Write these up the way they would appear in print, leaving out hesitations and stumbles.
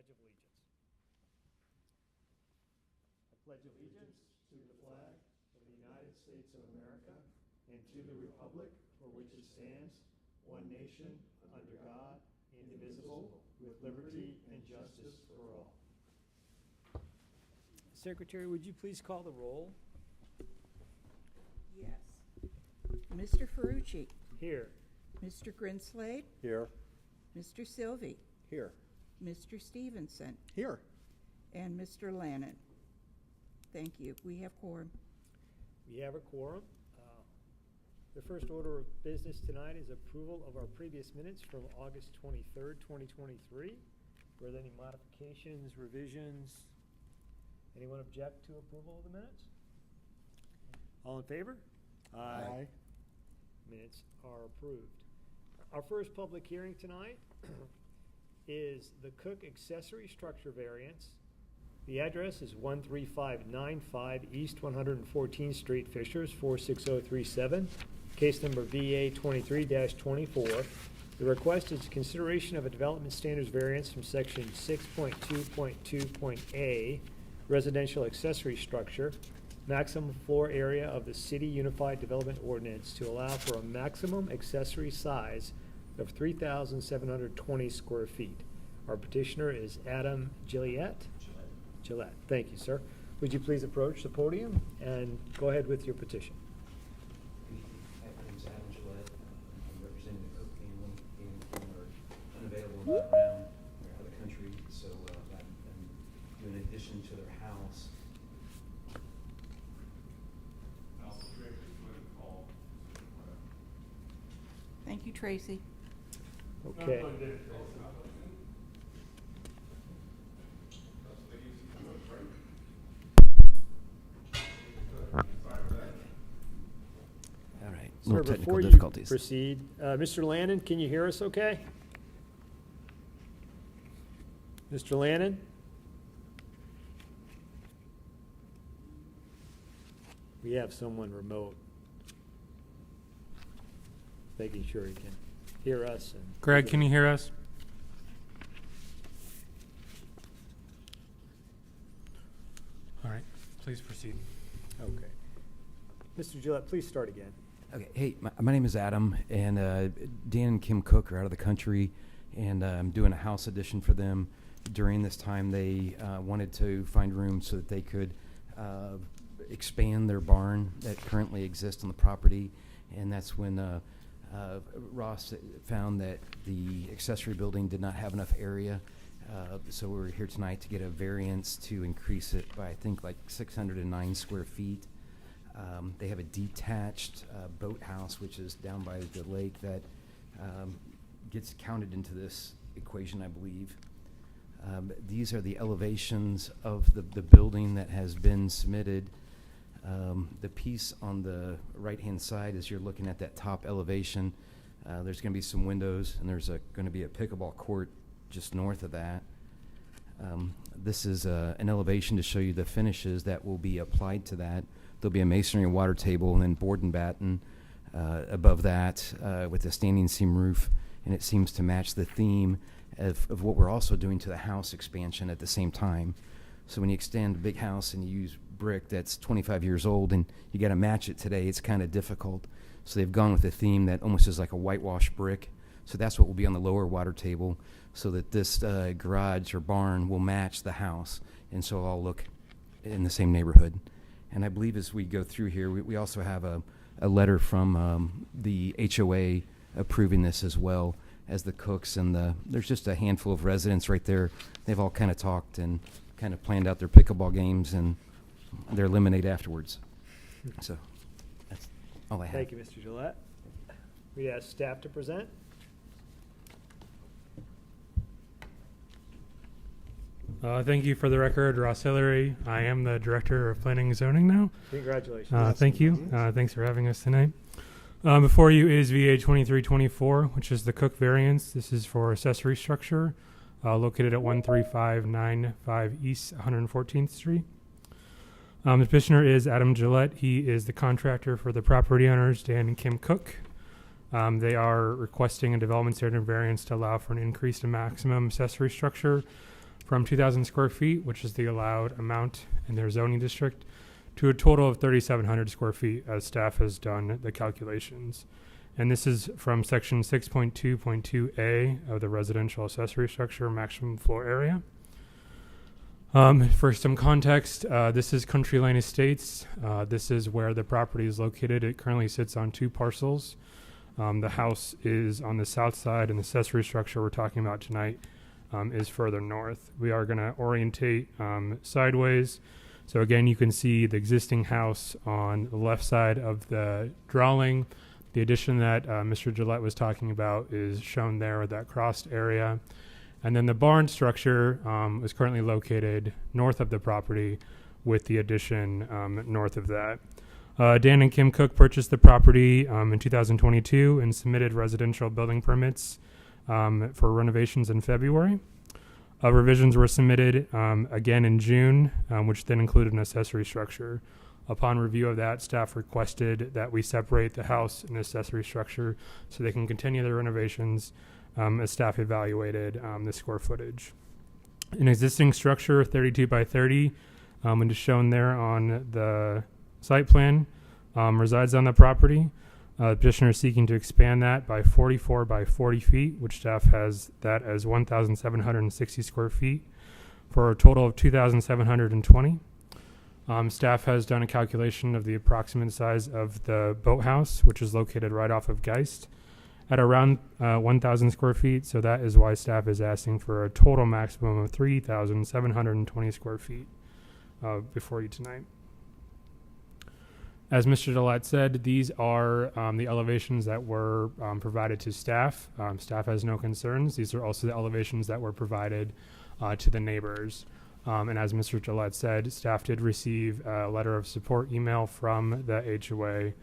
Pledge of Allegiance. I pledge allegiance to the flag of the United States of America and to the republic for which it stands, one nation, under God, indivisible, with liberty and justice for all. Secretary, would you please call the roll? Yes. Mr. Ferrucci. Here. Mr. Grinslade. Here. Mr. Sylvie. Here. Mr. Stevenson. Here. And Mr. Lannon. Thank you. We have quorum. We have a quorum. The first order of business tonight is approval of our previous minutes from August 23rd, 2023. Were there any modifications, revisions? Anyone object to approval of the minutes? All in favor? Aye. Minutes are approved. Our first public hearing tonight is the Cook accessory structure variance. The address is 13595 East 114th Street, Fishers, 46037. Case number VA 23-24. The request is consideration of a development standards variance from section 6.2.2.A, residential accessory structure, maximum floor area of the City Unified Development Ordinance to allow for a maximum accessory size of 3,720 square feet. Our petitioner is Adam Gillette. Gillette. Thank you, sir. Would you please approach the podium and go ahead with your petition? My name is Adam Gillette. I'm representing the Cook family. The are unavailable not around. They're out of the country, so I'm doing an addition to their house. Thank you, Tracy. Okay. All right. Sir, Little before technical you difficulties. proceed, Mr. Lannon, can you hear us okay? Mr. Lannon? We have someone remote, making sure he can hear us. And Greg, can you hear us? All right, please proceed. Okay. Mr. Gillette, please start again. Okay. Hey, my name is Adam, and Dan and Kim Cook are out of the country, and I'm doing a house addition for them. During this time, they wanted to find room so that they could expand their barn that currently exists on the property, and that's when Ross found that the accessory building did not have enough area, so we're here tonight to get a variance to increase it by, I think, like 609 square feet. They have a detached boathouse, which is down by the lake, that gets counted into this equation, I believe. These are the elevations of the building that has been submitted. The piece on the right-hand side, as you're looking at that top elevation, there's going to be some windows, and there's going to be a pickleball court just north of that. This is an elevation to show you the finishes that will be applied to that. There'll be a masonry and water table and then board and batten above that with a standing seam roof, and it seems to match the theme of what we're also doing to the house expansion at the same time. So when you extend a big house and you use brick that's 25 years old and you got to match it today, it's kind of difficult. So they've gone with a theme that almost is like a whitewash brick. So that's what will be on the lower water table, so that this garage or barn will match the house, and so it'll all look in the same neighborhood. And I believe as we go through here, we also have a letter from the HOA approving this as well as the Cooks, and there's just a handful of residents right there. They've all kind of talked and kind of planned out their pickleball games and their lemonade afterwards. So that's all I have. Thank you, Mr. Gillette. We ask staff to present. Thank you. For the record, Ross Hillary. I am the Director of Planning and Zoning now. Congratulations. Thank you. Thanks for having us tonight. Before you is VA 2324, which is the Cook variance. This is for accessory structure located at 13595 East 114th Street. The petitioner is Adam Gillette. He is the contractor for the property owners, Dan and Kim Cook. They are requesting a development standard variance to allow for an increase in maximum accessory structure from 2,000 square feet, which is the allowed amount in their zoning district, to a total of 3,700 square feet as staff has done the calculations. And this is from section 6.2.2A of the residential accessory structure maximum floor area. For some context, this is Country Lane Estates. This is where the property is located. It currently sits on 2 parcels. The house is on the south side, and the accessory structure we're talking about tonight is further north. We are going to orientate sideways. So again, you can see the existing house on the left side of the drawing. The addition that Mr. Gillette was talking about is shown there with that crossed area. And then the barn structure is currently located north of the property with the addition north of that. Dan and Kim Cook purchased the property in 2022 and submitted residential building permits for renovations in February. Revisions were submitted again in June, which then included an accessory structure. Upon review of that, staff requested that we separate the house and accessory structure so they can continue their renovations as staff evaluated the square footage. An existing structure, 32 by 30, and is shown there on the site plan, resides on the property. The petitioner is seeking to expand that by 44 by 40 feet, which staff has that as 1,760 square feet for a total of 2,720. Staff has done a calculation of the approximate size of the boathouse, which is located right off of Geist, at around 1,000 square feet. So that is why staff is asking for a total maximum of 3,720 square feet before you tonight. As Mr. Gillette said, these are the elevations that were provided to staff. Staff has no concerns. These are also the elevations that were provided to the neighbors. And as Mr. Gillette said, staff did receive a letter of support email from the HOA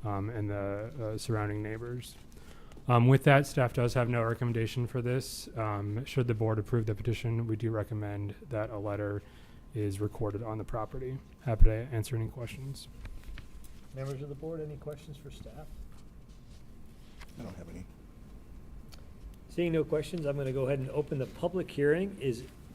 and the surrounding neighbors. With that, staff does have no recommendation for this. Should the board approve the petition, we do recommend that a letter is recorded on the property. Happy to answer any questions. Members of the board, any questions for staff? I don't have any. Seeing no questions, I'm going to go ahead and open the public hearing.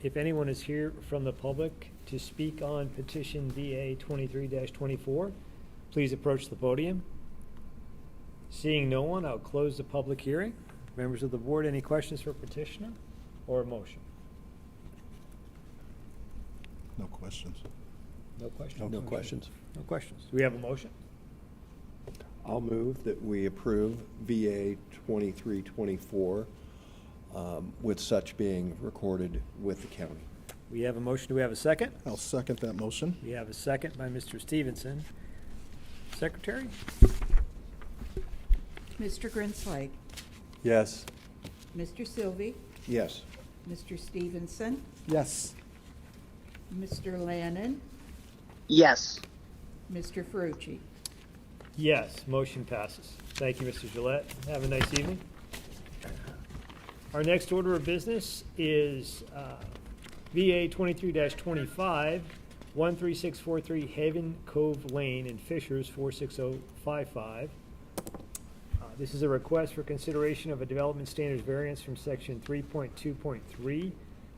If anyone is here from the public to speak on petition VA 23-24, please approach the podium. Seeing no one, I'll close the public hearing. Members of the board, any questions for petitioner or a motion? No questions. No questions? No questions. No questions. Do we have a motion? I'll move that we approve VA 2324 with such being recorded with the county. We have a motion. Do we have a second? I'll second that motion. We have a second by Mr. Stevenson. Secretary? Mr. Grinslake, Yes. Mr. Sylvie, Yes. Mr. Stevenson, Yes. Mr. Lannon, Yes. Mr. Ferrucci. Yes, motion passes. Thank you, Mr. Gillette. Have a nice evening. Our next order of business is VA 23-25, 13643 Haven Cove Lane in Fishers, 46055. This is a request for consideration of a development standards variance from section 3.2.3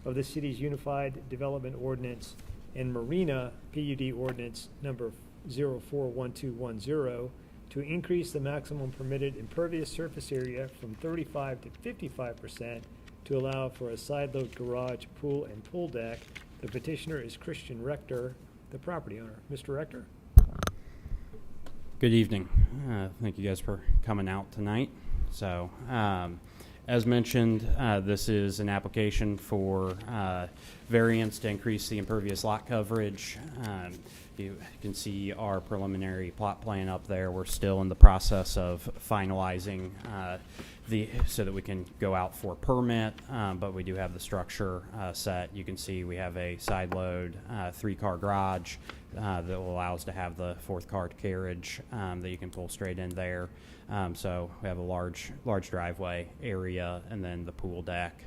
of the city's Unified Development Ordinance and Marina PUD Ordinance number 041210 to increase the maximum permitted impervious surface area from 35 to 55% to allow for a side load garage, pool, and pool deck. The petitioner is Christian Rector, the property owner. Mr. Rector? Good evening. Thank you guys for coming out tonight. So, as mentioned, this is an application for variance to increase the impervious lot coverage. You can see our preliminary plot plan up there. We're still in the process of finalizing so that we can go out for permit, but we do have the structure set. You can see we have a side load 3-car garage that will allow us to have the 4th car carriage that you can pull straight in there. So we have a large driveway area and then the pool deck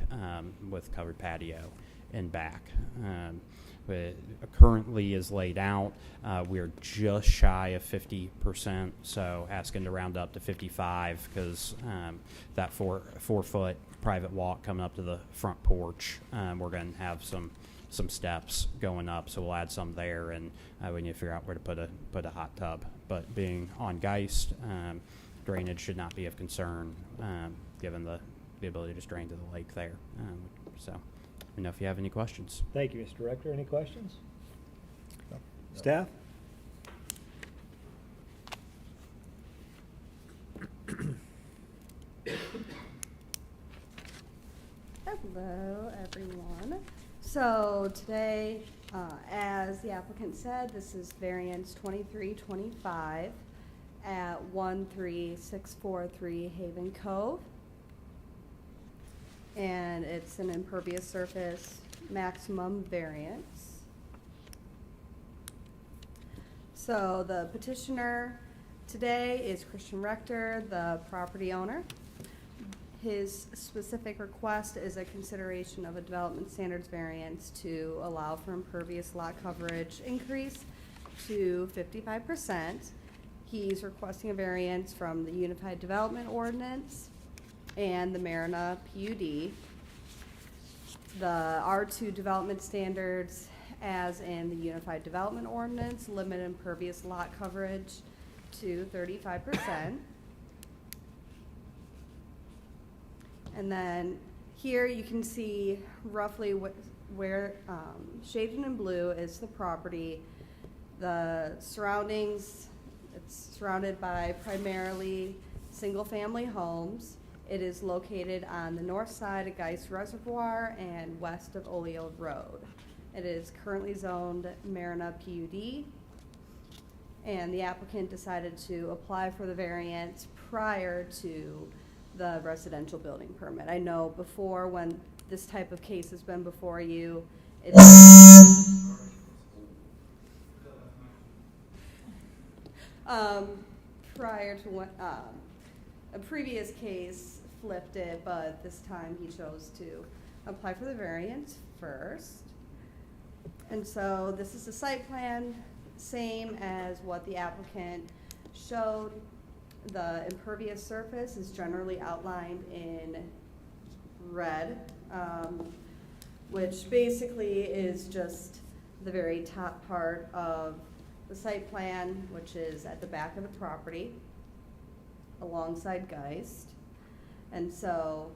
with covered patio in back. Currently is laid out. We're just shy of 50%, so asking to round up to 55 because that 4 foot private walk coming up to the front porch. We're going to have some steps going up, so we'll add some there, and we need to figure out where to put a hot tub. But being on Geist, drainage should not be of concern, given the ability to drain to the lake there. So, I don't know if you have any questions. Thank you, Mr. Director. Any questions? No. Staff? Hello, everyone. So today, as the applicant said, this is variance 2325 at 13643 Haven Cove. And it's an impervious surface maximum variance. So the petitioner today is Christian Rector, the property owner. His specific request is a consideration of a development standards variance to allow for impervious lot coverage increase to 55%. He's requesting a variance from the Unified Development Ordinance and the Marina PUD. The R2 development standards, as in the Unified Development Ordinance, limit impervious lot coverage to 35%. And then here you can see roughly where shaded in blue is the property. The surroundings, it's surrounded by primarily single-family homes. It is located on the north side of Geist Reservoir and west of Oleo Road. It is currently zoned Marina PUD, and the applicant decided to apply for the variance prior to the residential building permit. I know before, when this type of case has been before you, it's prior to when a previous case flipped it, but this time he chose to apply for the variance first. And so this is the site plan, same as what the applicant showed. The impervious surface is generally outlined in red, which basically is just the very top part of the site plan, which is at the back of the property alongside Geist. And so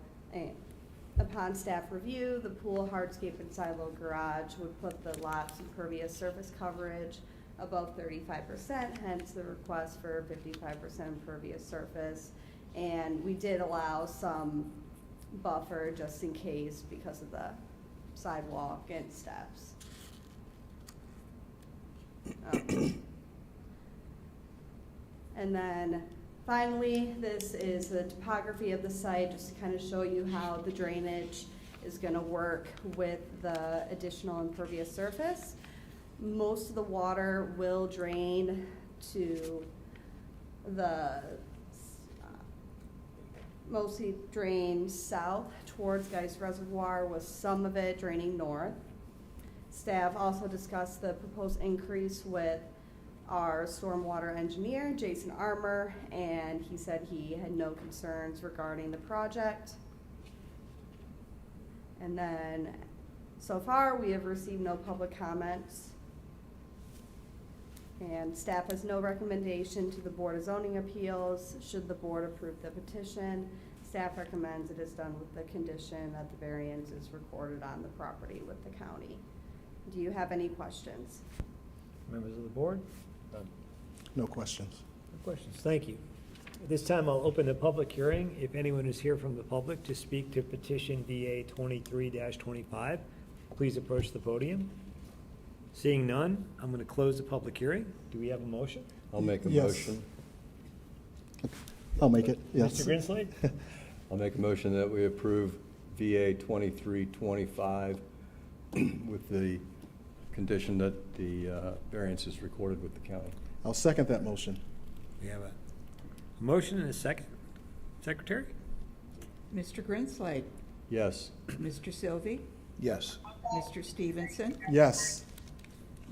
upon staff review, the pool, hardscape, and silo garage would put the lot's impervious surface coverage above 35%, hence the request for 55% impervious surface. And we did allow some buffer just in case because of the sidewalk and steps. And then finally, this is the topography of the site, just to kind of show you how the drainage is going to work with the additional impervious surface. Most of the water will drain to the, mostly drains south towards Geist Reservoir, with some of it draining north. Staff also discussed the proposed increase with our stormwater engineer, Jason Armour, and he said he had no concerns regarding the project. And then, so far, we have received no public comments. And staff has no recommendation to the Board of Zoning Appeals. Should the board approve the petition, staff recommends it is done with the condition that the variance is recorded on the property with the county. Do you have any questions? Members of the board? No questions. No questions. Thank you. At this time, I'll open the public hearing. If anyone is here from the public to speak to petition VA 23-25, please approach the podium. Seeing none, I'm going to close the public hearing. Do we have a motion? I'll make a Yes. motion. I'll make it, yes. Mr. Grinsley? I'll make a motion that we approve VA 2325 with the condition that the variance is recorded with the county. I'll second that motion. We have a motion and a second. Secretary? Mr. Grinslade, Yes. Mr. Sylvie, Yes. Mr. Stevenson, Yes.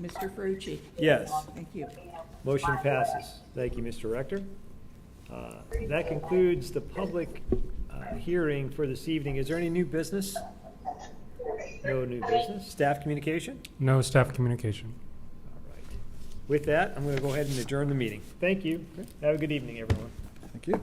Mr. Ferrucci. Yes. Thank you. Motion passes. Thank you, Mr. Rector. That concludes the public hearing for this evening. Is there any new business? No new business. Staff communication? No staff communication. All right. With that, I'm going to go ahead and adjourn the meeting. Thank you. Have a good evening, everyone. Thank you.